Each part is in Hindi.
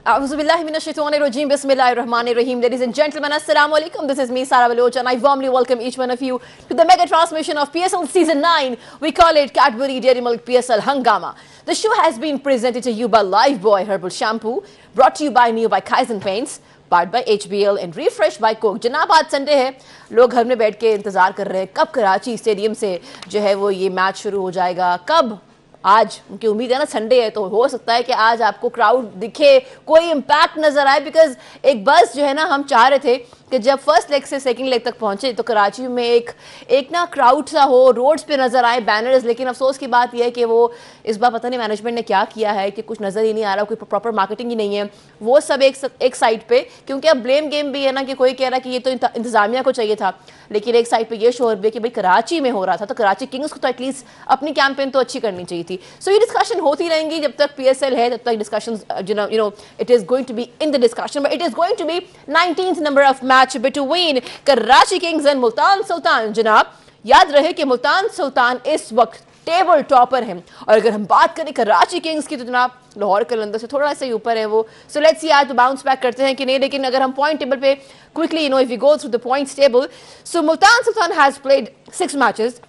Auzubillahiminash-shaytanir-rajim. Bismillahir-rahmanir-rahim. Ladies and gentlemen, assalamu alaikum. This is me, Sara Baloch, and I warmly welcome each one of you to the mega transmission of PSL Season 9. We call it Cadbury Dairy Milk PSL Hangama. The show has been presented to you by Lifebuoy Herbal Shampoo, brought to you by Neo by Kaizen Paints, powered by HBL and refreshed by Coke. जनाब आज संडे है, लोग घर में बैठ के इंतजार कर रहे हैं कब कराची स्टेडियम से जो है वो ये मैच शुरू हो जाएगा, कब आज उनकी उम्मीद है ना संडे है तो हो सकता है कि आज आपको क्राउड दिखे, कोई इम्पैक्ट नजर आए, बिकॉज एक बस जो है ना हम चाह रहे थे कि जब फर्स्ट लेग से सेकंड लेग तक पहुंचे तो कराची में एक ना क्राउड सा हो, रोड्स पे नजर आए बैनर्स, लेकिन अफसोस की बात यह है कि वो इस बार पता नहीं मैनेजमेंट ने क्या किया है कि कुछ नजर ही नहीं आ रहा, कोई प्रॉपर मार्केटिंग ही नहीं है, वो सब एक साइड पे, क्योंकि अब ब्लेम गेम भी है ना कि कोई कह रहा है कि ये तो इंतजामिया को चाहिए था, लेकिन एक साइड पे ये शोर भी कि भाई कराची में हो रहा था तो कराची किंग्स को तो एटलीस्ट अपनी कैंपेन तो अच्छी करनी चाहिए थी। सो ये डिस्कशन होती रहेंगी जब तक PSL है, तब तक discussion you know it is going to be in the discussion, but it is going to be 19th number of match between Karachi Kings and Multan Sultan. जनाब याद रहे कि मुल्तान सुल्तान इस वक्त टेबल टॉपर है, और अगर हम बात करें कराची किंग्स की तो जनाब लाहौर कलंदर से थोड़ा सा ही ऊपर है वो। सो लेट्स सी आज तो बाउंस बैक करते हैं कि नहीं, लेकिन अगर हम पॉइंट टेबल पे quickly if we go through the points table, so Multan Sultan has played 6 matches.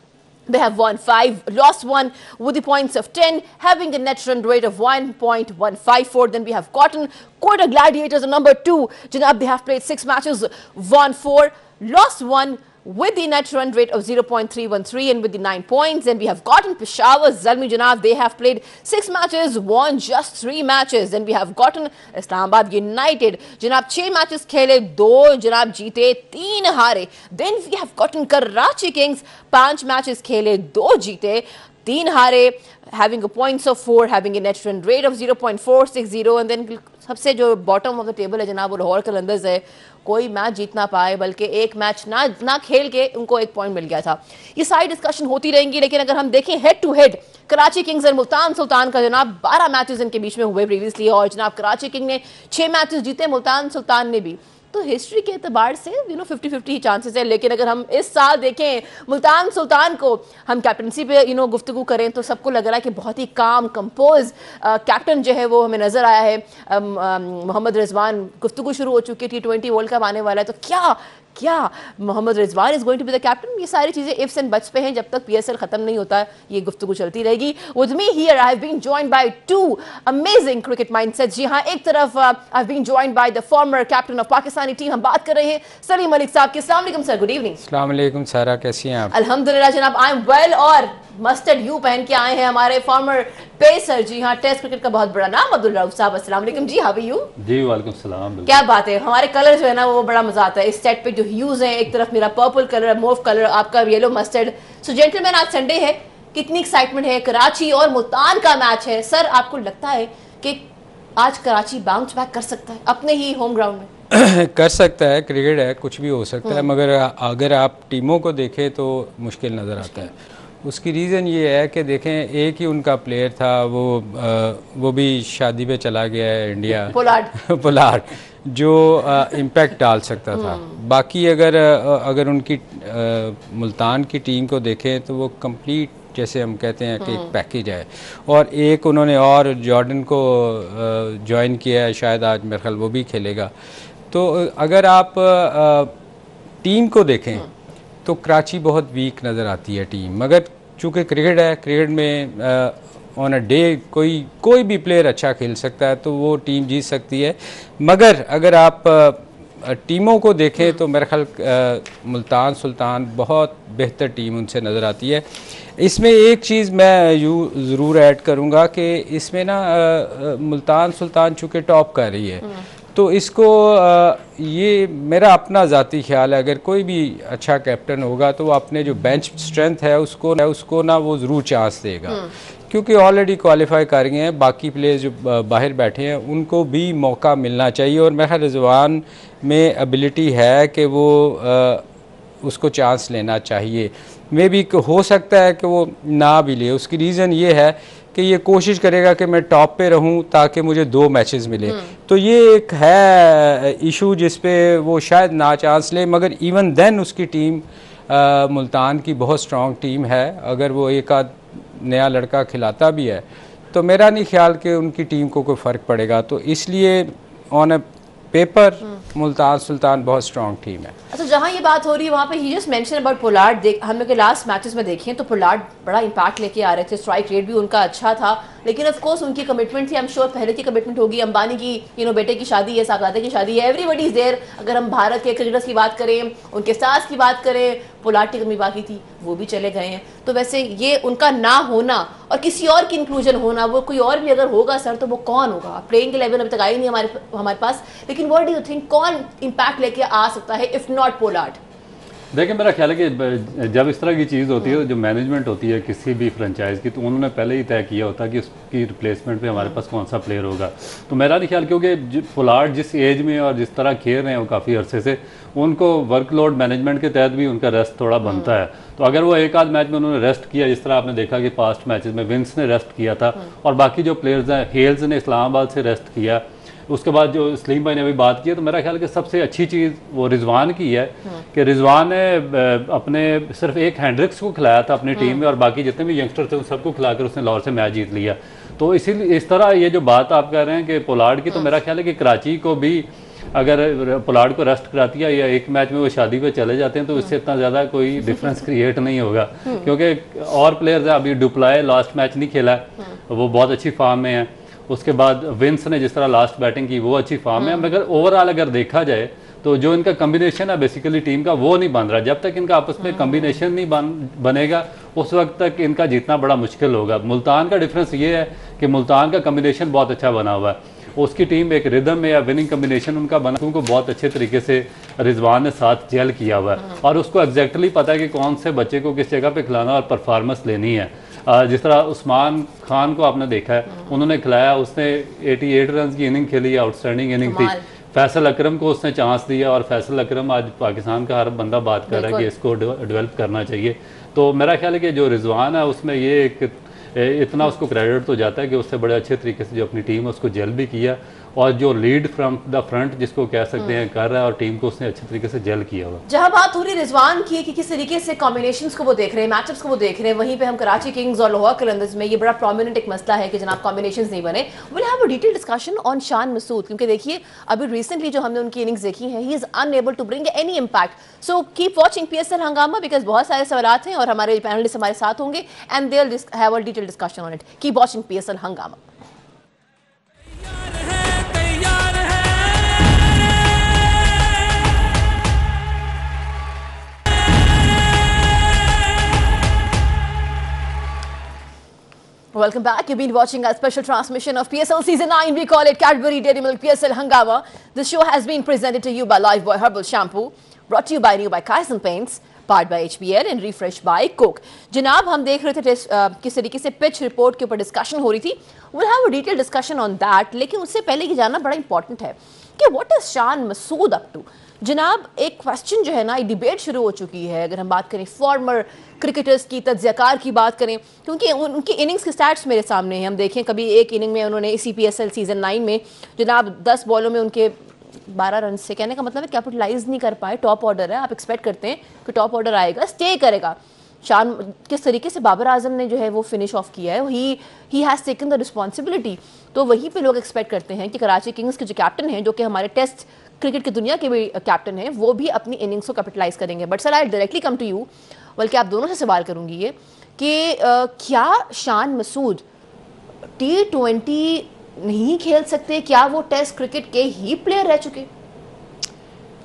They have won 5, lost 1 with the points of 10, having a net run rate of 1.154. Then we have Cotton Quota Gladiators on number 2. Janab, they have played 6 matches, won 4, lost 1 with the net run rate of 0.313 and with the 9 points. Then we have gotten Peshawar Zalmi Janab. They have played 6 matches, won just 3 matches. Then we have gotten Islamabad United. Janab 6 matches खेले, 2 Janab जीते, 3 हारे. Then we have gotten Karachi Kings. 5 matches खेले, 2 जीते, 3 हारे, having a points of 4, having a net run rate of 0.460. and then सबसे जो बॉटम ऑफ द टेबल है जनाब वो लाहौर कलंदर्स है, कोई मैच जीत ना पाए, बल्कि एक मैच ना खेल के उनको 1 पॉइंट मिल गया था। ये सारी डिस्कशन होती रहेंगी, लेकिन अगर हम देखें head to head Karachi Kings और मुल्तान सुल्तान का, जनाब 12 मैचेस इनके बीच में हुए प्रीवियसली, और जनाब कराची किंग ने 6 मैचेस जीते, मुल्तान सुल्तान ने भी, तो हिस्ट्री के एतबार से 50-50 ही चांसेस है। लेकिन अगर हम इस साल देखें मुल्तान सुल्तान को, हम कैप्टनसी पे गुफ्तगू करें तो सबको लग रहा है कि बहुत ही काम कंपोज कैप्टन जो है वो हमें नजर आया है। मोहम्मद रिजवान, गुफ्तगू शुरू हो चुकी है, T20 वर्ल्ड कप आने वाला है, तो क्या Mohammad Rizwan is going to be the captain, ये सारी चीजें इफ्स एंड बट्स पे हैं, जब तक PSL खत्म नहीं होता ये गुफ्तगू चलती रहेगी। With me here I have been joined by 2 amazing cricket mindsets. जी हाँ, एक तरफ I have been joined by the former captain of Pakistani team, हम बात कर रहे हैं सलीम मलिक साहब की। अस्सलाम वालेकुम सर, गुड इवनिंग। अस्सलाम वालेकुम सारा, कैसी हैं आप? अल्हम्दुलिल्लाह जनाब, आई एम वेल, और मस्टर्ड यू पहन के आए हैं हमारे फॉर्मर पेसर, जी हाँ, टेस्ट क्रिकेट का बहुत बड़ा नाम, अब्दुल रऊफ साहब। अस्सलाम वालेकुम जी, हाउ आर यू? जी वालेकुम सलाम। क्या बात है, हमारे कलर जो है ना वो बड़ा मजा आता है इस सेट पे, जो ह्यूज हैं, एक तरफ मेरा पर्पल कलर, मोव कलर, आपका येलो मस्टर्ड। सो जेंटलमैन, आज संडे है, कितनी एक्साइटमेंट है, कराची और मुल्तान का मैच है। सर आपको लगता है कि आज कराची बाउंस बैक कर सकता है अपने ही होम ग्राउंड में? कर सकता है, क्रिकेट है, कुछ भी हो सकता है, मगर अगर आप टीमों को देखें तो मुश्किल नज़र आता है। उसकी रीज़न ये है कि देखें, एक ही उनका प्लेयर था, वो भी शादी पे चला गया है इंडिया, पोलार्ड जो इम्पैक्ट डाल सकता था। बाकी अगर उनकी मुल्तान की टीम को देखें तो वो कंप्लीट, जैसे हम कहते हैं कि एक पैकेज है, और एक उन्होंने और जॉर्डन को ज्वाइन किया है, शायद आज मेरे ख्याल वो भी खेलेगा। तो अगर आप टीम को देखें तो कराची बहुत वीक नज़र आती है टीम, मगर चूँकि क्रिकेट है, क्रिकेट में ऑन अ डे कोई भी प्लेयर अच्छा खेल सकता है, तो वो टीम जीत सकती है। मगर अगर आप टीमों को देखें तो मेरे ख्याल मुल्तान सुल्तान बहुत बेहतर टीम उनसे नज़र आती है। इसमें एक चीज़ मैं ज़रूर ऐड करूँगा कि इसमें ना मुल्तान सुल्तान चूँकि टॉप कर रही है, तो इसको ये मेरा अपना ज़ाती ख्याल है, अगर कोई भी अच्छा कैप्टन होगा तो वो अपने जो बेंच स्ट्रेंथ है उसको ना वो ज़रूर चांस देगा, क्योंकि ऑलरेडी क्वालिफाई कर गए हैं। बाकी प्लेयर्स जो बाहर बैठे हैं उनको भी मौका मिलना चाहिए, और मेरा रिजवान में एबिलिटी है कि वो उसको चांस लेना चाहिए। मे भी हो सकता है कि वो ना भी ले, उसकी रीज़न ये है कि ये कोशिश करेगा कि मैं टॉप पे रहूं ताकि मुझे 2 मैचेस मिले, तो ये एक है इशू जिस पे वो शायद ना चांस ले। मगर इवन देन उसकी टीम मुल्तान की बहुत स्ट्रॉन्ग टीम है, अगर वो एक आध नया लड़का खिलाता भी है तो मेरा नहीं ख्याल कि उनकी टीम को कोई फ़र्क पड़ेगा। तो इसलिए on a paper Multan Sultan बहुत स्ट्रॉन्ग टीम है। अच्छा, जहाँ ये बात हो रही है वहाँ पे ही जस्ट मेंशन अबाउट पोलार्ड, हम लोग के लास्ट मैचेस में देखें तो पोलार्ड बड़ा इंपैक्ट लेके आ रहे थे, स्ट्राइक रेट भी उनका अच्छा था, लेकिन ऑफ कोर्स उनकी कमिटमेंट थी, आई एम श्योर पहले की कमिटमेंट होगी, अंबानी की बेटे की शादी है, साहबजादे की शादी है, एवरीबडी इज देयर। अगर हम भारत के क्रिकेटर्स की बात करें, उनके स्टार्स की बात करें, पोलार्ड की कमी बाकी थी, वो भी चले गए हैं। तो वैसे ये उनका ना होना और किसी और की इंक्लूजन होना, वो कोई और भी अगर होगा सर तो वो कौन होगा? प्लेइंग 11 अभी तक आई नहीं हमारे पास, लेकिन व्हाट डू यू थिंक कौन इंपैक्ट लेके आ सकता है इफ नॉट पोलार्ड? देखिए, मेरा ख्याल है कि जब इस तरह की चीज़ होती है, जो मैनेजमेंट होती है किसी भी फ्रेंचाइज की, तो उन्होंने पहले ही तय किया होता है कि उसकी रिप्लेसमेंट पे हमारे पास कौन सा प्लेयर होगा। तो मेरा नहीं ख्याल, क्योंकि पोलार्ड जिस एज में और जिस तरह खेल रहे हैं वो काफ़ी अरसे से, उनको वर्कलोड मैनेजमेंट के तहत भी उनका रेस्ट थोड़ा बनता है। तो अगर वो एक आध मैच में उन्होंने रेस्ट किया, जिस तरह आपने देखा कि पास्ट मैचेस में विंस ने रेस्ट किया था और बाकी जो प्लेयर्स हैं, हेल्स ने इस्लामाबाद से रेस्ट किया, उसके बाद जो सलीम भाई ने अभी बात की है, तो मेरा ख्याल है कि सबसे अच्छी चीज़ वो रिजवान की है कि रिजवान ने अपने सिर्फ एक हैंड्रिक्स को खिलाया था अपनी टीम में, और बाकी जितने भी यंगस्टर थे उन सबको खिलाकर उसने लाहौर से मैच जीत लिया। तो इसीलिए इस तरह ये जो बात आप कह रहे हैं कि पोलार्ड की, तो मेरा ख्याल है कि कराची को भी अगर पोलार्ड को रेस्ट कराती है या एक मैच में वो शादी पे चले जाते हैं, तो इससे इतना ज़्यादा कोई डिफरेंस क्रिएट नहीं होगा, क्योंकि और प्लेयर्स हैं। अभी डुप्लाए लास्ट मैच नहीं खेला, वो बहुत अच्छी फॉर्म में है। उसके बाद विंस ने जिस तरह लास्ट बैटिंग की, वो अच्छी फॉर्म है। मगर ओवरऑल अगर देखा जाए तो जो इनका कम्बिनेशन है बेसिकली टीम का, वो नहीं बन रहा। जब तक इनका आपस में कम्बिनेशन नहीं बनेगा, उस वक्त तक इनका जीतना बड़ा मुश्किल होगा। मुल्तान का डिफरेंस ये है कि मुल्तान का कम्बिनेशन बहुत अच्छा बना हुआ है, उसकी टीम एक रिदम में या विनिंग कम्बिनेशन उनका बना, उनको बहुत अच्छे तरीके से रिजवान ने साथ जेल किया हुआ है, और उसको एग्जैक्टली पता है कि कौन से बच्चे को किस जगह पे खिलाना और परफॉर्मेंस लेनी है। जिस तरह उस्मान खान को आपने देखा है, उन्होंने खिलाया, उसने 88 रन की इनिंग खेली, आउटस्टैंडिंग इनिंग थी। फैसल अकरम को उसने चांस दिया, और फैसल अकरम आज पाकिस्तान का हर बंदा बात कर रहा है कि इसको डेवलप करना चाहिए। तो मेरा ख्याल है कि जो रिजवान है उसमें ये एक इतना उसको क्रेडिट तो जाता है कि उससे बड़े अच्छे तरीके से जो अपनी टीम है उसको जेल भी किया, और जो लीड फ्रॉम द फ्रंट जिसको कह सकते हैं कर रहा है, और टीम को उसने अच्छे तरीके से जेल किया हुआ। जहां बात हो रही रिजवान की कि किस तरीके से कॉम्बिनेशंस को वो देख रहे हैं, मैचअप्स को वो देख रहे हैं, वहीं पे हम कराची किंग्स और लाहौर कलंदर्स में ये बड़ा प्रोमिनेंट एक मसला है कि जनाब कॉम्बिनेशंस नहीं बने। Will have a detail discussion on Shan Masood, क्योंकि देखिए अभी रिसेंटली जो हमने उनकी इनिंग्स देखी है, he is unable to bring any impact. So keep watching PSL Hungama, because बहुत सारे सवाल हैं और हमारे पैनलिस्ट हमारे साथ होंगे and they will have a detail discussion on it. Keep watching PSL हंगामा। Welcome back. You've been watching a special transmission of PSL Season 9. We call it Cadbury Dairy Milk PSL Hangama. This show has been presented to you by Lifebuoy Herbal Shampoo, brought to you by New by Kaizen Paints, powered by HBL and refreshed by Coke. जनाब, हम देख रहे थे किस तरीके से पिच रिपोर्ट के ऊपर डिस्कशन हो रही थी. We'll have a detailed discussion on that. लेकिन उससे पहले ये जानना बड़ा इंपॉर्टेंट है कि what is Shan Masood up to. जनाब, एक क्वेश्चन जो है ना, एक डिबेट शुरू हो चुकी है. अगर हम बात करें फॉर्मर क्रिकेटर्स की, तज्ज़ियाकार की बात करें, क्योंकि उनकी इनिंग्स के स्टैट्स मेरे सामने हैं. हम देखें कभी एक इनिंग में उन्होंने इसी PSL सीजन 9 में जनाब 10 बॉलों में उनके 12 रन से, कहने का मतलब है कैपिटलाइज नहीं कर पाए. टॉप ऑर्डर है, आप एक्सपेक्ट करते हैं कि टॉप ऑर्डर आएगा, स्टे करेगा. शान किस तरीके से बाबर आजम ने जो है वो फिनिश ऑफ किया है, he has taken the responsibility. तो वहीं पे लोग एक्सपेक्ट करते हैं कि कराची किंग्स के जो कैप्टन हैं, जो कि हमारे टेस्ट क्रिकेट की दुनिया के भी कैप्टन हैं, वो भी अपनी इनिंग्स को कैपिटलाइज करेंगे. But sir, I directly come to you, बल्कि आप दोनों से सवाल करूंगी ये कि क्या शान मसूद T20 नहीं खेल सकते? क्या वो टेस्ट क्रिकेट के ही प्लेयर रह चुके?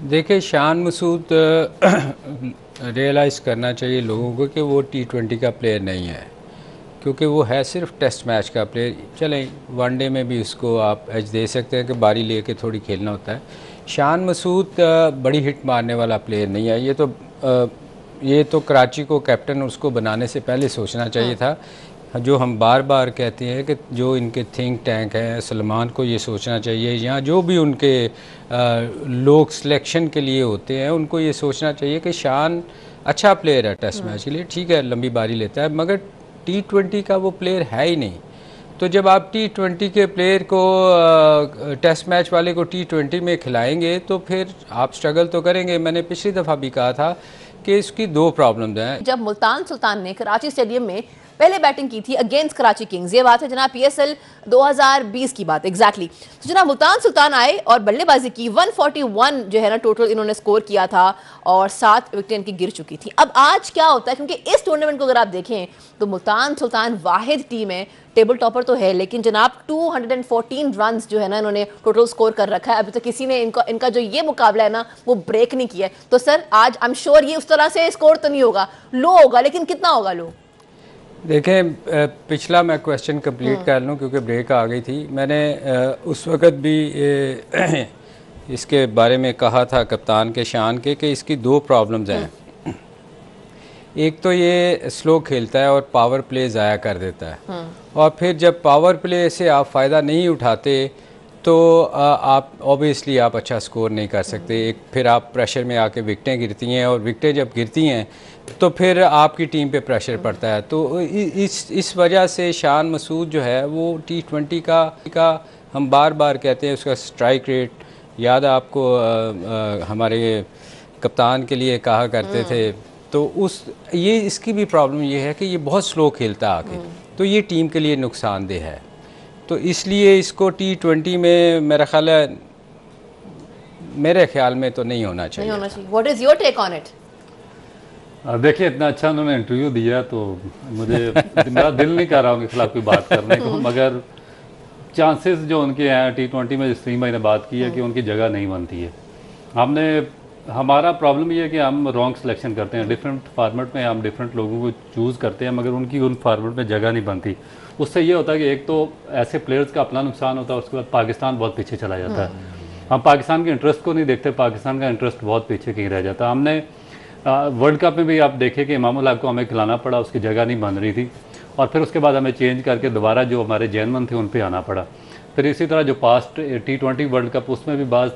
देखिए, शान मसूद रियलाइज़ करना चाहिए लोगों को कि वो T20 का प्लेयर नहीं है, क्योंकि वो है सिर्फ टेस्ट मैच का प्लेयर. चलें, वनडे में भी उसको आप एज दे सकते हैं कि बारी लेके थोड़ी खेलना होता है. शान मसूद बड़ी हिट मारने वाला प्लेयर नहीं है. ये तो कराची को कैप्टन उसको बनाने से पहले सोचना चाहिए था. जो हम बार बार कहते हैं कि जो इनके थिंक टैंक हैं, सलमान को ये सोचना चाहिए, या जो भी उनके लोग सिलेक्शन के लिए होते हैं, उनको ये सोचना चाहिए कि शान अच्छा प्लेयर है टेस्ट मैच के लिए, ठीक है लंबी बारी लेता है, मगर T20 का वो प्लेयर है ही नहीं. तो जब आप T20 के प्लेयर को टेस्ट मैच वाले को T20 में खिलाएंगे तो फिर आप स्ट्रगल तो करेंगे. मैंने पिछली दफ़ा भी कहा था कि इसकी दो प्रॉब्लम्स हैं. जब मुल्तान सुल्तान ने कराची स्टेडियम में पहले बैटिंग की थी अगेंस्ट कराची किंग्स। ये बात है जनाब PSL 2020 की बात एग्जैक्टली। तो जनाब मुल्तान सुल्तान आए और बल्लेबाजी की, 141 जो है ना टोटल इन्होंने स्कोर किया था और 7 विकेटें इनकी गिर चुकी थी। अब आज क्या होता है, क्योंकि इस टूर्नामेंट को अगर आप देखें तो मुल्तान सुल्तान वाहिद टीम है, टेबल टॉपर तो है, लेकिन जनाब 214 रन जो है ना इन्होंने टोटल स्कोर कर रखा है। अभी तक किसी ने इनका जो ये मुकाबला है ना वो ब्रेक नहीं किया है। तो सर आज आई एम श्योर ये उस तरह से स्कोर तो नहीं होगा, लो होगा, लेकिन कितना होगा लो? देखें, पिछला मैं क्वेश्चन कंप्लीट कर लूँ क्योंकि ब्रेक आ गई थी। मैंने उस वक़्त भी इसके बारे में कहा था कप्तान के शान के कि इसकी 2 प्रॉब्लम्स हैं। एक तो ये स्लो खेलता है और पावर प्ले ज़ाया कर देता है, और फिर जब पावर प्ले से आप फ़ायदा नहीं उठाते तो आप ऑब्वियसली आप अच्छा स्कोर नहीं कर सकते। एक फिर आप प्रेशर में आके विकटें गिरती हैं, और विकटें जब गिरती हैं तो फिर आपकी टीम पे प्रेशर पड़ता है। तो इस वजह से शान मसूद जो है वो T20 का हम बार बार कहते हैं, उसका स्ट्राइक रेट याद है आपको, हमारे कप्तान के लिए कहा करते थे। तो ये इसकी भी प्रॉब्लम ये है कि ये बहुत स्लो खेलता है आके, तो ये टीम के लिए नुकसानदेह है। तो इसलिए इसको T20 में मेरा ख्याल है, मेरे ख्याल में तो नहीं होना चाहिए। What is your take on it? देखिए, इतना अच्छा उन्होंने इंटरव्यू दिया तो मुझे मेरा दिल नहीं कर रहा उनके खिलाफ कोई बात करने को, मगर चांसेस जो उनके हैं T20 में, जिस भाई ने बात की है कि उनकी जगह नहीं बनती है। हमारा प्रॉब्लम ये है कि हम रॉन्ग सिलेक्शन करते हैं। डिफरेंट फार्मेट में हम डिफरेंट लोगों को चूज़ करते हैं, मगर उनकी उन फार्मेट में जगह नहीं बनती। उससे ये होता है कि एक तो ऐसे प्लेयर्स का अपना नुकसान होता है, उसके बाद पाकिस्तान बहुत पीछे चला जाता है। हम पाकिस्तान के इंटरेस्ट को नहीं देखते, पाकिस्तान का इंटरेस्ट बहुत पीछे कहीं रह जाता है। हमने वर्ल्ड कप में भी आप देखें कि इमामुल हक को हमें खिलाना पड़ा, उसकी जगह नहीं बन रही थी, और फिर उसके बाद हमें चेंज करके दोबारा जो हमारे जैनमन थे उन पर आना पड़ा। फिर इसी तरह जो पास्ट T20 वर्ल्ड कप, उसमें भी बाज़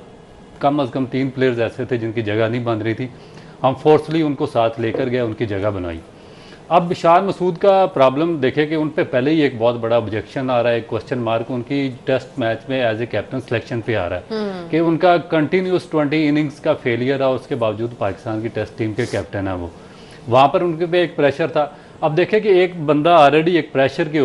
कम अज़ कम 3 प्लेयर्स ऐसे थे जिनकी जगह नहीं बन रही थी। हम फोर्सली उनको साथ लेकर गए, उनकी जगह बनाई। अब शान मसूद का प्रॉब्लम देखें कि उन पे पहले ही एक बहुत बड़ा ऑब्जेक्शन आ रहा है, क्वेश्चन मार्क उनकी टेस्ट मैच में एज ए कैप्टन सिलेक्शन पे आ रहा है कि उनका कंटिन्यूस 20 इनिंग्स का फेलियर है, उसके बावजूद पाकिस्तान की टेस्ट टीम के कैप्टन है वो। वहाँ पर उनके पे एक प्रेशर था। अब देखें कि एक बंदा ऑलरेडी एक प्रेशर के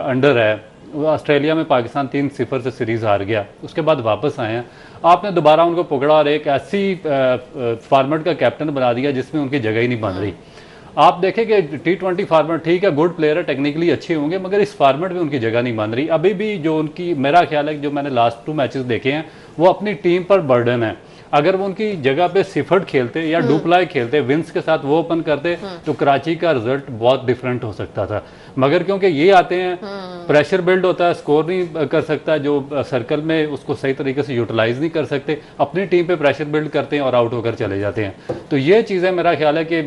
अंडर है। ऑस्ट्रेलिया में पाकिस्तान 3-0 से सीरीज़ हार गया, उसके बाद वापस आए हैं, आपने दोबारा उनको पकड़ा और एक ऐसी फॉर्मेट का कैप्टन बना दिया जिसमें उनकी जगह ही नहीं बन रही। आप देखें कि T20 फार्मेट ठीक है, गुड प्लेयर है, टेक्निकली अच्छे होंगे, मगर इस फार्मेट में उनकी जगह नहीं बन रही। अभी भी जो उनकी, मेरा ख्याल है जो मैंने लास्ट 2 मैचेस देखे हैं, वो अपनी टीम पर बर्डन है। अगर वो उनकी जगह पे सिफर्ट खेलते या डुप्लाई खेलते, विंस के साथ वो ओपन करते, तो कराची का रिजल्ट बहुत डिफरेंट हो सकता था। मगर क्योंकि ये आते हैं, प्रेशर बिल्ड होता है, स्कोर नहीं कर सकता, जो सर्कल में उसको सही तरीके से यूटिलाइज नहीं कर सकते, अपनी टीम पे प्रेशर बिल्ड करते हैं और आउट होकर चले जाते हैं। तो ये चीज़ें मेरा ख्याल है कि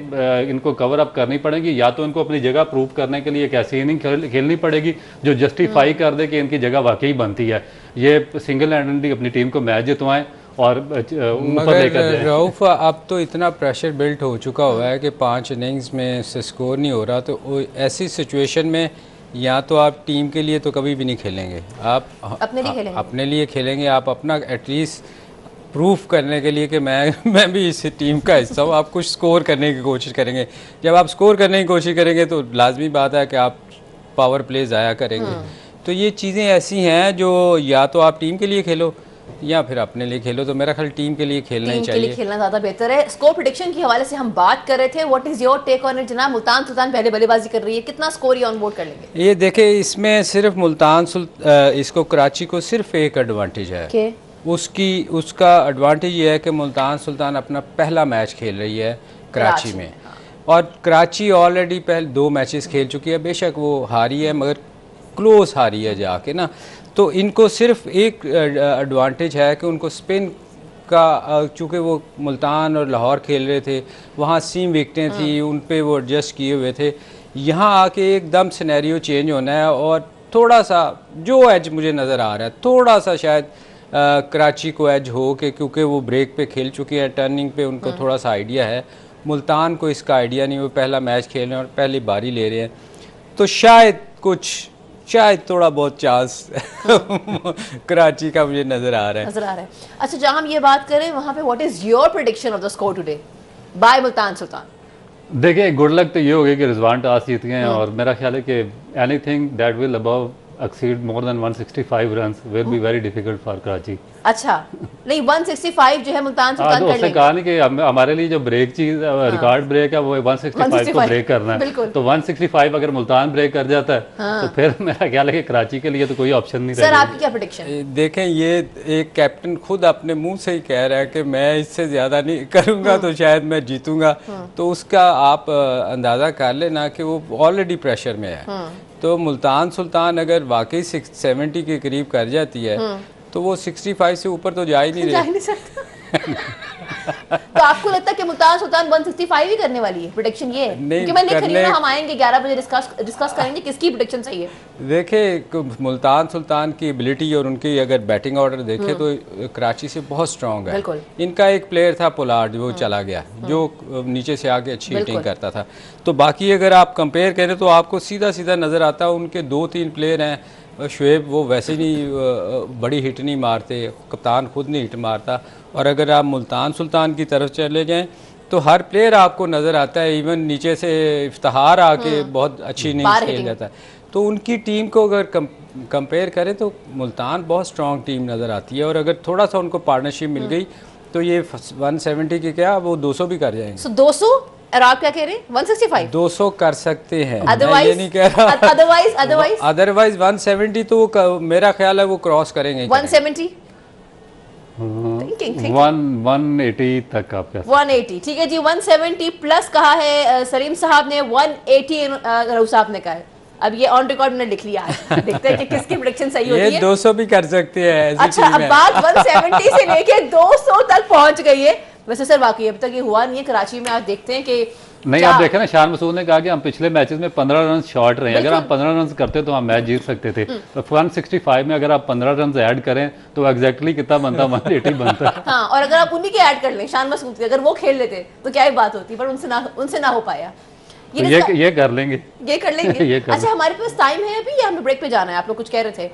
इनको कवर अप करनी पड़ेगी। या तो इनको अपनी जगह प्रूव करने के लिए एक ऐसी इनिंग खेलनी पड़ेगी जो जस्टिफाई कर दे कि इनकी जगह वाकई बनती है। ये सिंगल हैंडेडली अपनी टीम को मैच जितवाएं और ऊपर लेकर रऊफ, अब तो इतना प्रेशर बिल्ट हो चुका हुआ है कि 5 इनिंग्स में से स्कोर नहीं हो रहा। तो ऐसी सिचुएशन में या तो आप टीम के लिए तो कभी भी नहीं खेलेंगे, आप अपने लिए खेलेंगे। आप अपना एटलीस्ट प्रूफ करने के लिए कि मैं भी इस टीम का हिस्सा हूँ, आप कुछ स्कोर करने की कोशिश करेंगे। जब आप स्कोर करने की कोशिश करेंगे तो लाजमी बात है कि आप पावर प्ले ज़ाया करेंगे। तो ये चीज़ें ऐसी हैं जो या तो आप टीम के लिए खेलो या फिर अपने लिए खेलो। तो मेरा ख्याल टीम के लिए खेलना ही चाहिए, टीम के लिए खेलना ज़्यादा बेहतर है। स्कोर प्रेडिक्शन के हवाले से हम बात कर रहे थे, what is your take on it जनाब? मुल्तान सुल्तान पहले बल्लेबाजी कर रही है, कितना स्कोर ये ऑन बोर्ड कर लेंगे? ये देखे, इसमें सिर्फ इसको कराची को सिर्फ एक एडवांटेज है। उसका एडवांटेज ये है कि मुल्तान सुल्तान अपना पहला मैच खेल रही है कराची में, और कराची ऑलरेडी पहले 2 मैचेस खेल चुकी है। बेशक वो हारी है मगर क्लोज हारी है जाके ना। तो इनको सिर्फ एक एडवांटेज है कि उनको स्पिन का, चूँकि वो मुल्तान और लाहौर खेल रहे थे, वहाँ सीम विकटें थी, उन पे वो एडजस्ट किए हुए थे। यहाँ आके एकदम सिनेरियो चेंज होना है, और थोड़ा सा जो एज मुझे नज़र आ रहा है, थोड़ा सा शायद कराची को एज हो के, क्योंकि वो ब्रेक पे खेल चुकी है, टर्निंग पे उनको थोड़ा सा आइडिया है। मुल्तान को इसका आइडिया नहीं, वो पहला मैच खेल रहे हैं और पहली बारी ले रहे हैं। तो शायद थोड़ा बहुत चांस कराची का मुझे नजर आ रहा है। अच्छा, जहां हम ये बात करें वहां पे what is your prediction of the score today by Multan Sultan? देखिए गुड लक तो ये होगी कि रिजवान टॉस जीत गए हैं और मेरा ख्याल है कि anything that will above exceed more than 165 runs will be very difficult for Karachi. अच्छा, नहीं 165 जो है मुल्तान सुल्तान तो कर उसने लेंगे। कहा नहीं कि हमारे लिए जो ब्रेक चीज रिकॉर्ड ब्रेक है वो 165 को ब्रेक करना है, बिल्कुल। तो 165 अगर मुल्तान ब्रेक कर जाता है तो फिर मेरा ख्याल है कि कराची के लिए तो कोई ऑप्शन नहीं सर रहेगा। आपकी क्या प्रेडिक्शन? देखें, ये एक कैप्टन खुद अपने मुंह से ही कह रहा है कि मैं इससे ज़्यादा नहीं करूंगा तो शायद मैं जीतूंगा, तो उसका आप अंदाज़ा कर लेना कि वो ऑलरेडी प्रेशर में है। तो मुल्तान सुल्तान अगर वाकई 670 के करीब कर जाती है तो वो 65 से ऊपर तो जा ही नहीं जा रही। ही नहीं सकता। तो आपको लगता है कि मुल्तान सुल्तान 165 ही करने वाली है? प्रेडिक्शन ये है? नहीं, क्योंकि मैं नहीं करने- खरीदूंगा, हम आएंगे 11 बजे डिस्कस करेंगे किसकी प्रेडिक्शन सही है। देखिए मुल्तान सुल्तान की एबिलिटी और उनकी अगर बैटिंग ऑर्डर देखें तो कराची से बहुत स्ट्रांग है। बिल्कुल। इनका एक प्लेयर था पोलार्ड, वो चला गया, जो नीचे से आके अच्छी हिटिंग करता था। तो बाकी अगर आप कंपेयर करें तो आपको सीधा सीधा नज़र आता है उनके 2-3 प्लेयर हैं। शुएब वो वैसे नहीं बड़ी हिट नहीं मारते, कप्तान खुद नहीं हिट मारता। और अगर आप मुल्तान सुल्तान की तरफ चले जाएं तो हर प्लेयर आपको नज़र आता है, इवन नीचे से इफ्तिखार आके बहुत अच्छी इनिंग्स खेल जाता है। तो उनकी टीम को अगर कंपेयर करें तो मुल्तान बहुत स्ट्रॉन्ग टीम नज़र आती है, और अगर थोड़ा सा उनको पार्टनरशिप मिल गई तो ये 170 की क्या वो 200 भी कर जाएंगे। 200 और आप क्या कह रहे हैं? 165 200 कर सकते हैं, मैं अदरवाइज ये नहीं कह रहा। अदरवाइज 170 तो मेरा ख्याल है वो क्रॉस करेंगे। 170 180 तक आप कह 180 ठीक है जी। 170 प्लस कहा है सलीम साहब ने, 180 रहू साहब ने कहा है। अब ये ऑन रिकॉर्ड मैंने लिख लिया है, देखते हैं कि किसकी प्रेडिक्शन सही होती ये है। 200 भी कर सकते हैं ऐसी अच्छा, अब टीम है। बात 170 से लेके 200 तक पहुंच गई है। वैसे सर वाकई अब तक ये हुआ नहीं है कराची में। आप देखते हैं कि नहीं, आप देखें ना, शान मसूद ने कहा कि हम पिछले मैचेस में 15 रन शॉर्ट रहे, अगर हम 15 रन करते तो हम मैच जीत सकते थे। तो 165 में अगर आप 15 रन ऐड करें तो एग्जैक्टली कितना बनता? 180 बनता है। हाँ, और अगर आप उन्हीं के ऐड कर लें शान मसूद के, अगर वो खेल लेते तो क्या ही बात होती, पर उनसे ना हो पाया। तो ये कर लेंगे, ये कर लेंगे। ये कर अच्छा, हमारे पास टाइम है अभी या हमें ब्रेक पे जाना है? आप लोग कुछ कह रहे थे।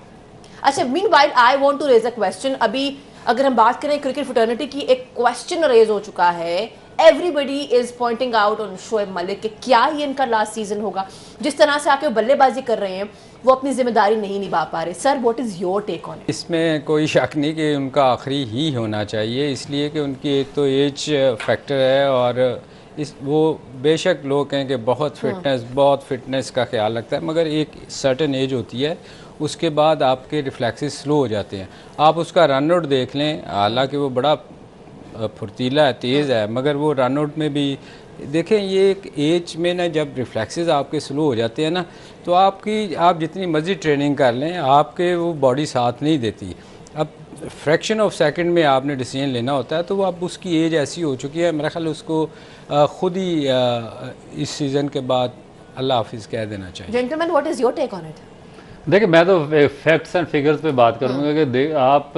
अच्छा, meanwhile I want to raise a question. अभी अगर हम बात करें क्रिकेट फ्रेटर्निटी की, एक क्वेश्चन रेज हो चुका है। Everybody is pointing out on Shoaib Malik कि क्या ये इनका लास्ट सीजन होगा। जिस तरह से आके बल्लेबाजी कर रहे हैं वो अपनी जिम्मेदारी नहीं निभा पा रहे। Sir, what is your take on it? इसमें कोई शक नहीं कि उनका आखिरी ही होना चाहिए, इसलिए कि उनकी एक तो एज फैक्टर है, और वो बेशक लोग कहें कि बहुत फिटनेस का ख्याल रखता है, मगर एक सर्टेन एज होती है, उसके बाद आपके रिफ्लेक्सेस स्लो हो जाते हैं। आप उसका रन आउट देख लें, हालांकि वो बड़ा फुर्तीला है, तेज़ है, मगर वो रन आउट में भी देखें, ये एक एज में ना जब रिफ्लेक्सेस आपके स्लो हो जाते हैं ना, तो आप जितनी मर्जी ट्रेनिंग कर लें, आपके वो बॉडी साथ नहीं देती। अब फ्रैक्शन ऑफ सेकंड में आपने डिसीजन लेना होता है, तो वो अब उसकी एज ऐसी हो चुकी है, मेरा ख्याल उसको खुद ही इस सीज़न के बाद अल्लाह हाफिज़ कह देना चाहिए। Gentleman, what is your take on it? देखिए, मैं तो फैक्ट्स एंड फिगर्स पे बात करूंगा कि आप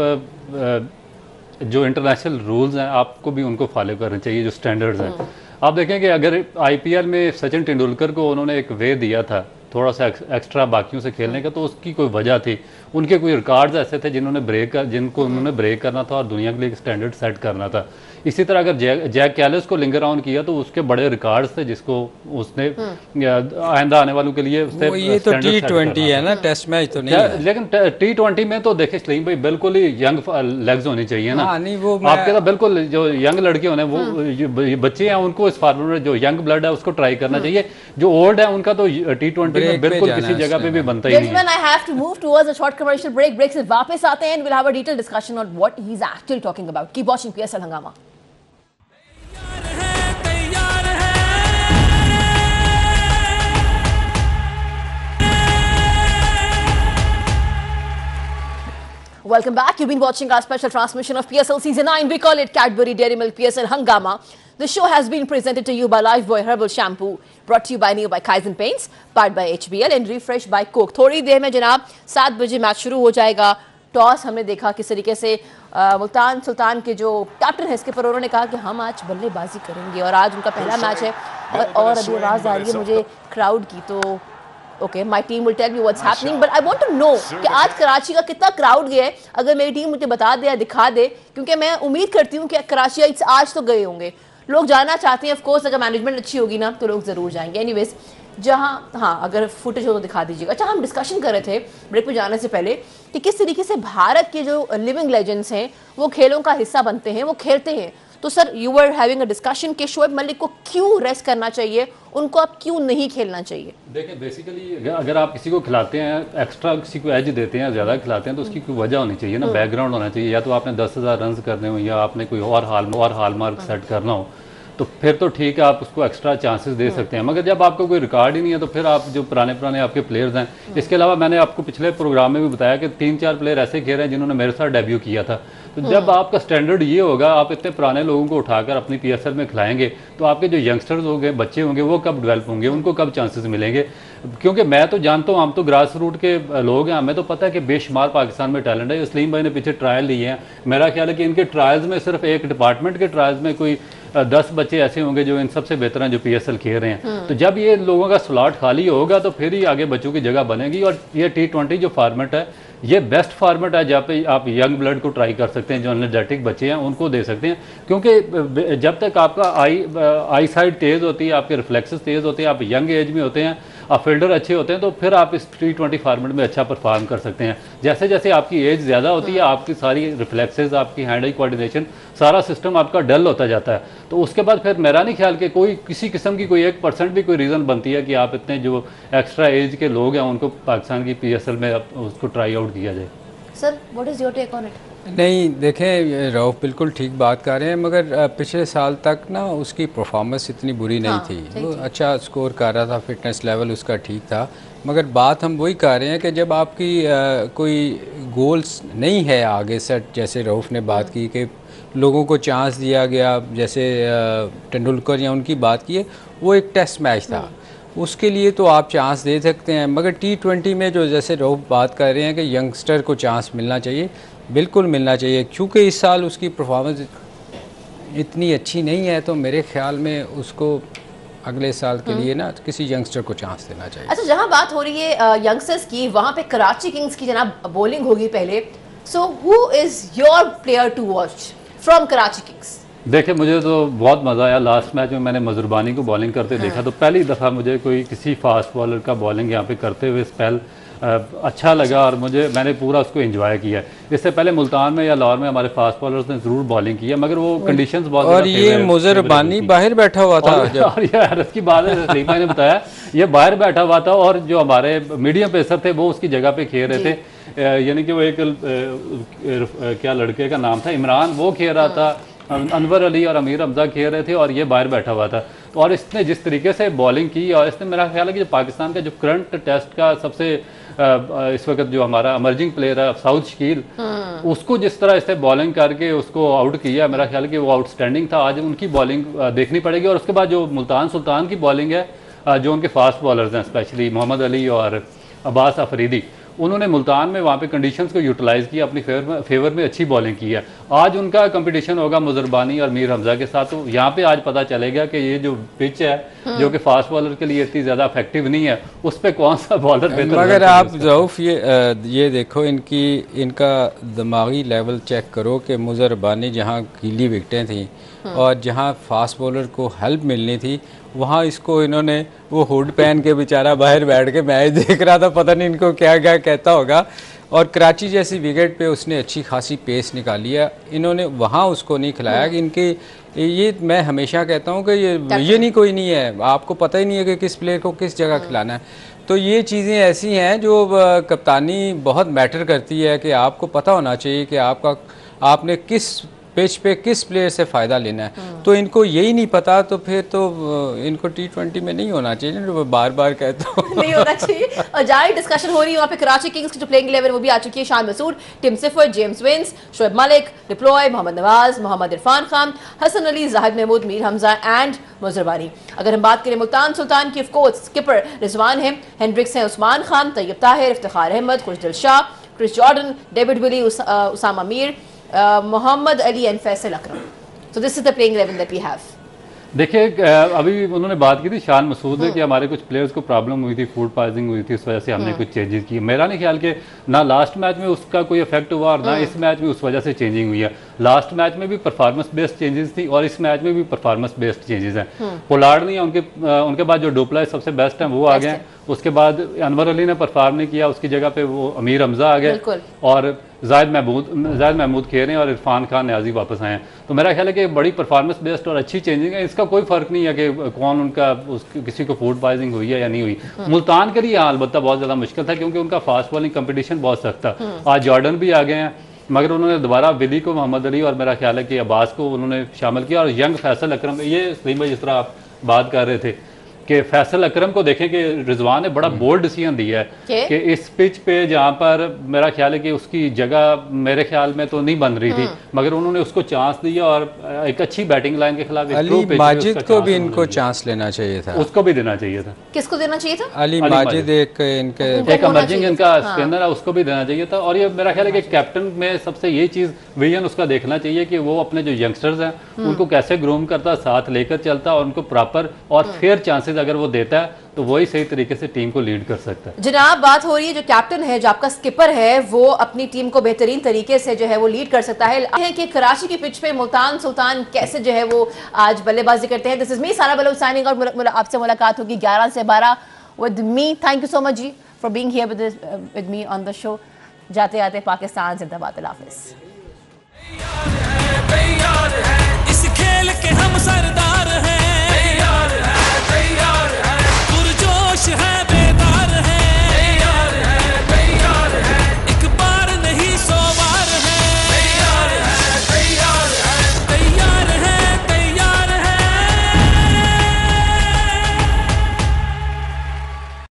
जो इंटरनेशनल रूल्स हैं आपको भी उनको फॉलो करने चाहिए, जो स्टैंडर्ड्स हैं। आप देखें कि अगर आईपीएल में सचिन तेंदुलकर को उन्होंने एक वे दिया था थोड़ा सा एक्स्ट्रा बाकियों से खेलने का, तो उसकी कोई वजह थी। उनके कोई रिकॉर्ड्स ऐसे थे जिनको उन्होंने ब्रेक करना था और दुनिया के लिए एक स्टैंडर्ड सेट करना था। इसी तरह अगर जैक कैलिस को लिंगर ऑन किया तो उसके बड़े रिकॉर्ड्स थे जिसको उसने आइंदा आने वालों के लिए ये तो T20 है ना, टेस्ट मैच तो नहीं है। लेकिन T20 में तो देखे सलीम भाई बिल्कुल ही यंग लेग्स होनी चाहिए ना। नहीं, वो आपके तो बिल्कुल जो यंग लड़के होने वो बच्चे हैं, उनको इस फार्मूले में जो यंग ब्लड है उसको ट्राई करना चाहिए। जो ओल्ड है उनका तो T20 में बिल्कुल किसी जगह पे भी बनता ही नहीं है। I have to move towards a short commercial break. Break से वापस आते हैं and we'll have a detailed discussion on what he's actually talking about. Keep watching PSL Hangama. Welcome back. You've been watching our special transmission of PSL Season 9. We call it Cadbury Dairy Milk PSL Hangama. The show has been presented to you by Lifebuoy Herbal Shampoo, brought to you by Neo by Kaizen Paints, powered by HBL and refreshed by Coke. थोड़ी देर में जनाब 7 बजे मैच शुरू हो जाएगा। टॉस हमने देखा किस तरीके से मुल्तान सुल्तान के जो कैप्टन है इसके पर उन्होंने कहा कि हम आज बल्लेबाजी करेंगे और आज उनका पहला मैच है। और अभी आवाज़ आ रही है मुझे क्राउड की, तो okay, my team will tell you what's happening, but I want to know कि आज कराची का कितना क्राउड गया है। अगर मेरी टीम मुझे बता दे या दिखा दे, क्योंकि मैं उम्मीद करती हूँ कि कराची आज तो गए होंगे। लोग जाना चाहते हैं। ऑफ कोर्स अगर मैनेजमेंट अच्छी होगी ना तो लोग ज़रूर जाएंगे। एनीवेज, जहाँ हाँ अगर फुटेज हो तो दिखा दीजिएगा। अच्छा, हम डिस्कशन कर रहे थे ब्रेक पे जाने से पहले कि किस तरीके से भारत के जो लिविंग लेजेंड्स हैं वो खेलों का हिस्सा बनते हैं, वो खेलते हैं। तो sir, you were having a discussion कि शोएब मलिक को क्यों रेस्ट करना चाहिए, उनको अब क्यों नहीं खेलना चाहिए? देखिए, बेसिकली अगर आप किसी को खिलाते हैं, एक्स्ट्रा किसी को एज देते हैं, ज़्यादा खिलाते हैं, तो उसकी कोई वजह होनी चाहिए ना, बैकग्राउंड होना चाहिए। या तो आपने 10,000 रन करने हो या आपने कोई और हॉलमार्क सेट करना हो, तो फिर तो ठीक है, आप उसको एक्स्ट्रा चांसेस दे सकते हैं। मगर जब आपका कोई रिकॉर्ड ही नहीं है तो फिर आप जो पुराने आपके प्लेयर्स हैं, इसके अलावा मैंने आपको पिछले प्रोग्राम में भी बताया कि 3-4 प्लेयर ऐसे खेल रहे हैं जिन्होंने मेरे साथ डेब्यू किया था। तो जब आपका स्टैंडर्ड ये होगा, आप इतने पुराने लोगों को उठाकर अपनी पीएसएल में खिलाएंगे, तो आपके जो यंगस्टर्स होंगे, बच्चे होंगे, वो कब डेवलप होंगे, उनको कब चांसेस मिलेंगे? क्योंकि मैं तो जानता हूँ, हम तो ग्रास रूट के लोग हैं, हमें तो पता है कि बेशुमार पाकिस्तान में टैलेंट है। सलीम भाई ने पीछे ट्रायल लिए हैं, मेरा ख्याल है कि इनके ट्रायल्स में सिर्फ एक डिपार्टमेंट के ट्रायल्स में कोई 10 बच्चे ऐसे होंगे जो इन सबसे बेहतर हैं, जो पीएसएल खेल रहे हैं। तो जब ये लोगों का स्लॉट खाली होगा तो फिर ही आगे बच्चों की जगह बनेगी। और ये T20 जो फॉर्मेट है, ये बेस्ट फॉर्मेट है जहाँ पे आप यंग ब्लड को ट्राई कर सकते हैं, जो एनर्जेटिक बच्चे हैं उनको दे सकते हैं। क्योंकि जब तक आपका आई साइड तेज़ होती है, आपके रिफ्लेक्सेस तेज़ होते हैं, आप यंग एज में होते हैं, आप फील्डर अच्छे होते हैं, तो फिर आप इस T20 फॉर्मेट में अच्छा परफॉर्म कर सकते हैं। जैसे जैसे आपकी एज ज़्यादा होती है, आपकी सारी रिफ्लेक्सेस, आपकी हैंड आई कोऑर्डिनेशन, सारा सिस्टम आपका डल होता जाता है। तो उसके बाद फिर मेरा नहीं ख्याल कि कोई किसी किस्म की कोई 1% भी कोई रीज़न बनती है कि आप इतने जो एक्स्ट्रा एज के लोग हैं उनको पाकिस्तान की पीएसएल में उसको ट्राई आउट किया जाए। Sir, what is your take on it? नहीं, देखें, रऊफ बिल्कुल ठीक बात कर रहे हैं, मगर पिछले साल तक ना उसकी परफॉर्मेंस इतनी बुरी नहीं थी। वो अच्छा स्कोर कर रहा था, फिटनेस लेवल उसका ठीक था। मगर बात हम वही कर रहे हैं कि जब आपकी कोई गोल्स नहीं है आगे सेट, जैसे रऊफ ने बात की कि लोगों को चांस दिया गया, जैसे तेंदुलकर या उनकी बात की है, वो एक टेस्ट मैच था, उसके लिए तो आप चांस दे सकते हैं। मगर T20 में जो जैसे रऊफ बात कर रहे हैं कि यंगस्टर को चांस मिलना चाहिए, बिल्कुल मिलना चाहिए। क्योंकि इस साल उसकी परफॉर्मेंस इतनी अच्छी नहीं है, तो मेरे ख्याल में उसको अगले साल के लिए ना किसी यंगस्टर को चांस देना चाहिए। अच्छा, जहां बात हो रही है यंगस्टर्स की, वहां पे कराची किंग्स की जनाब बॉलिंग होगी पहले। So who is your player to watch from Karachi Kings? देखिए, मुझे तो बहुत मज़ा आया। लास्ट मैच में मैंने मजुरबानी को बॉलिंग करते देखा, तो पहली दफ़ा मुझे कोई किसी फास्ट बॉलर का बॉलिंग यहाँ पे करते हुए स्पेल अच्छा लगा, और मैंने पूरा उसको एंजॉय किया। इससे पहले मुल्तान में या लाहौर में हमारे फास्ट बॉलर्स ने ज़रूर बॉलिंग की है, मगर वो कंडीशंस बहुत, और ये मुजरबानी बाहर बैठा हुआ था। और ये हैरत की बात है, सलीम भाई ने बताया, ये बाहर बैठा हुआ था, और जो हमारे मीडियम पेसर थे वो उसकी जगह पे खेल रहे थे। यानी कि वो एक क्या लड़के का नाम था, इमरान, वो खेल रहा था, अनवर अली और अमीर हमजा खेल रहे थे, और ये बाहर बैठा हुआ था। तो और इसने जिस तरीके से बॉलिंग की, और इसने, मेरा ख्याल है कि जो पाकिस्तान का जो करंट टेस्ट का सबसे इस वक्त जो हमारा इमर्जिंग प्लेयर है साउथ शकील, उसको जिस तरह इसने बॉलिंग करके उसको आउट किया, मेरा ख्याल है कि वो आउटस्टैंडिंग था। आज उनकी बॉलिंग देखनी पड़ेगी। और उसके बाद जो मुल्तान सुल्तान की बॉलिंग है, जो उनके फास्ट बॉलर्स हैं, स्पेशली मोहम्मद अली और अब्बास अफरीदी, उन्होंने मुल्तान में वहाँ पे कंडीशंस को यूटिलाइज़ किया, अपनी फेवर में अच्छी बॉलिंग की है। आज उनका कंपटीशन होगा मुजरबानी और मीर हमजा के साथ। तो यहाँ पे आज पता चलेगा कि ये जो पिच है, जो कि फास्ट बॉलर के लिए इतनी ज़्यादा इफेक्टिव नहीं है, उस पर कौन सा बॉलर बेहतर। मगर आप रऊफ ये देखो, इनका दिमागी लेवल चेक करो कि मुजरबानी जहाँ गीली विकटें थी और जहाँ फास्ट बॉलर को हेल्प मिलनी थी, वहाँ इसको इन्होंने वो हुड पहन के बेचारा बाहर बैठ के मैच देख रहा था, पता नहीं इनको क्या क्या कहता होगा। और कराची जैसी विकेट पे उसने अच्छी खासी पेस निकाली है, इन्होंने वहाँ उसको नहीं खिलाया। कि इनके ये मैं हमेशा कहता हूँ कि ये नहीं कोई नहीं है, आपको पता ही नहीं है कि किस प्लेयर को किस जगह खिलाना है। तो ये चीज़ें ऐसी हैं जो कप्तानी बहुत मैटर करती है, कि आपको पता होना चाहिए कि आपने किस पिच पे किस प्लेयर से फ़ायदा लेना है। तो इनको यही नहीं पता, तो फिर तो इनको T20 में नहीं होना चाहिए, जो बार बार कहता हूँ नहीं होना चाहिए। और जारी डिस्कशन हो रही है वहाँ पे कराची किंग्स की जो प्लेइंग 11 वो भी आ चुकी है। Shan Masood, Tim Seifert, James Vince, Shoaib Malik, डिप्लॉय, मोहम्मद नवाज, मोहम्मद इरफान खान, हसन अली, जाहिद महमूद, मीर हमजा एंड मुजरबानी। अगर हम बात करें मुल्तान सुल्तान की, ऑफ कोर्स स्किपर रिजवान है, हेंड्रिक्स हैं, Usman Khan, Tayyab Tahir, Iftikhar Ahmed, Khushdil Shah, Chris Jordan, David Willey, Usama Mir, Muhammad Ali and Faisal Akram. So this is the playing 11 that we have. देखिए अभी उन्होंने बात की थी शान मसूद ने कि हमारे कुछ प्लेयर्स को प्रॉब्लम हुई थी, फूड पॉइजनिंग हुई थी, इस वजह से हमने कुछ चेंजेस किए। मेरा नहीं ख्याल कि ना लास्ट मैच में उसका कोई इफेक्ट हुआ और ना इस मैच में उस वजह से चेंजिंग हुई है। लास्ट मैच में भी परफॉर्मेंस बेस्ड चेंजेस थी और इस मैच में भी परफॉर्मेंस बेस्ड चेंजेस हैं। पोलार्ड नहीं है, उनके बाद जो डुप्लेसिस सबसे बेस्ट हैं वो आ गए। उसके बाद अनवर अली ने परफॉर्म नहीं किया, उसकी जगह पे वो अमीर हमजा आ गए और जायद महमूद खेल हैं और इरफान खान न्याजी वापस आए हैं। तो मेरा ख्याल है कि बड़ी परफॉर्मेंस बेस्ड और अच्छी चेंजिंग है। इसका कोई फ़र्क नहीं है कि कौन उनका किसी को फूड पॉइजनिंग हुई है या नहीं हुई। मुल्तान के लिए अलबत्ता बहुत ज़्यादा मुश्किल था क्योंकि उनका फास्ट बॉलिंग कंपटीशन बहुत सख्त था। आज जॉर्डन भी आ गए हैं मगर उन्होंने दोबारा विली को, मोहम्मद अली और मेरा ख्याल है कि अब्बास को उन्होंने शामिल किया और यंग फैसल अकरम, ये सलीम भाई जिस तरह आप बात कर रहे थे कि फैसल अकरम को देखें कि रिजवान ने बड़ा बोल्ड डिसीजन दिया है कि इस पिच पे जहाँ पर मेरा ख्याल है कि उसकी जगह मेरे ख्याल में तो नहीं बन रही थी मगर उन्होंने उसको चांस दिया और एक अच्छी बैटिंग लाइन के खिलाफ अली माजिद को भी इनको चांस लेना चाहिए था, उसको भी देना चाहिए था। किसको देना चाहिए था? अली माजिद एक इमर्जिंग इनका स्पिनर है, उसको भी देना चाहिए था। और ये मेरा ख्याल है कि कैप्टन में सबसे ये चीज़ विजन उसका देखना चाहिए कि वो अपने जो यंगस्टर्स हैं उनको कैसे ग्रूम करता, साथ लेकर चलता और उनको प्रॉपर और फेयर चांसेस अगर वो देता है तो वही सही तरीके से टीम को लीड कर सकता है। जनाब बात हो रही है जो कैप्टन है, जो आपका स्किपर है, वो अपनी टीम को बेहतरीन तरीके से जो है वो लीड कर सकता है कि कराची की पिच पे मुल्तान सुल्तान कैसे जो है वो आज बल्लेबाजी करते हैं। दिस इज मी सारा बलोच साइनिंग और आपसे मुलाकात होगी 11 से 12 with me. Thank you so much ji for being here with me on the show. जाते आते पाकिस्तान जिंदाबाद, अल्लाह हाफिज़। इस खेल के हम सरदार हैं, पुरजोश है।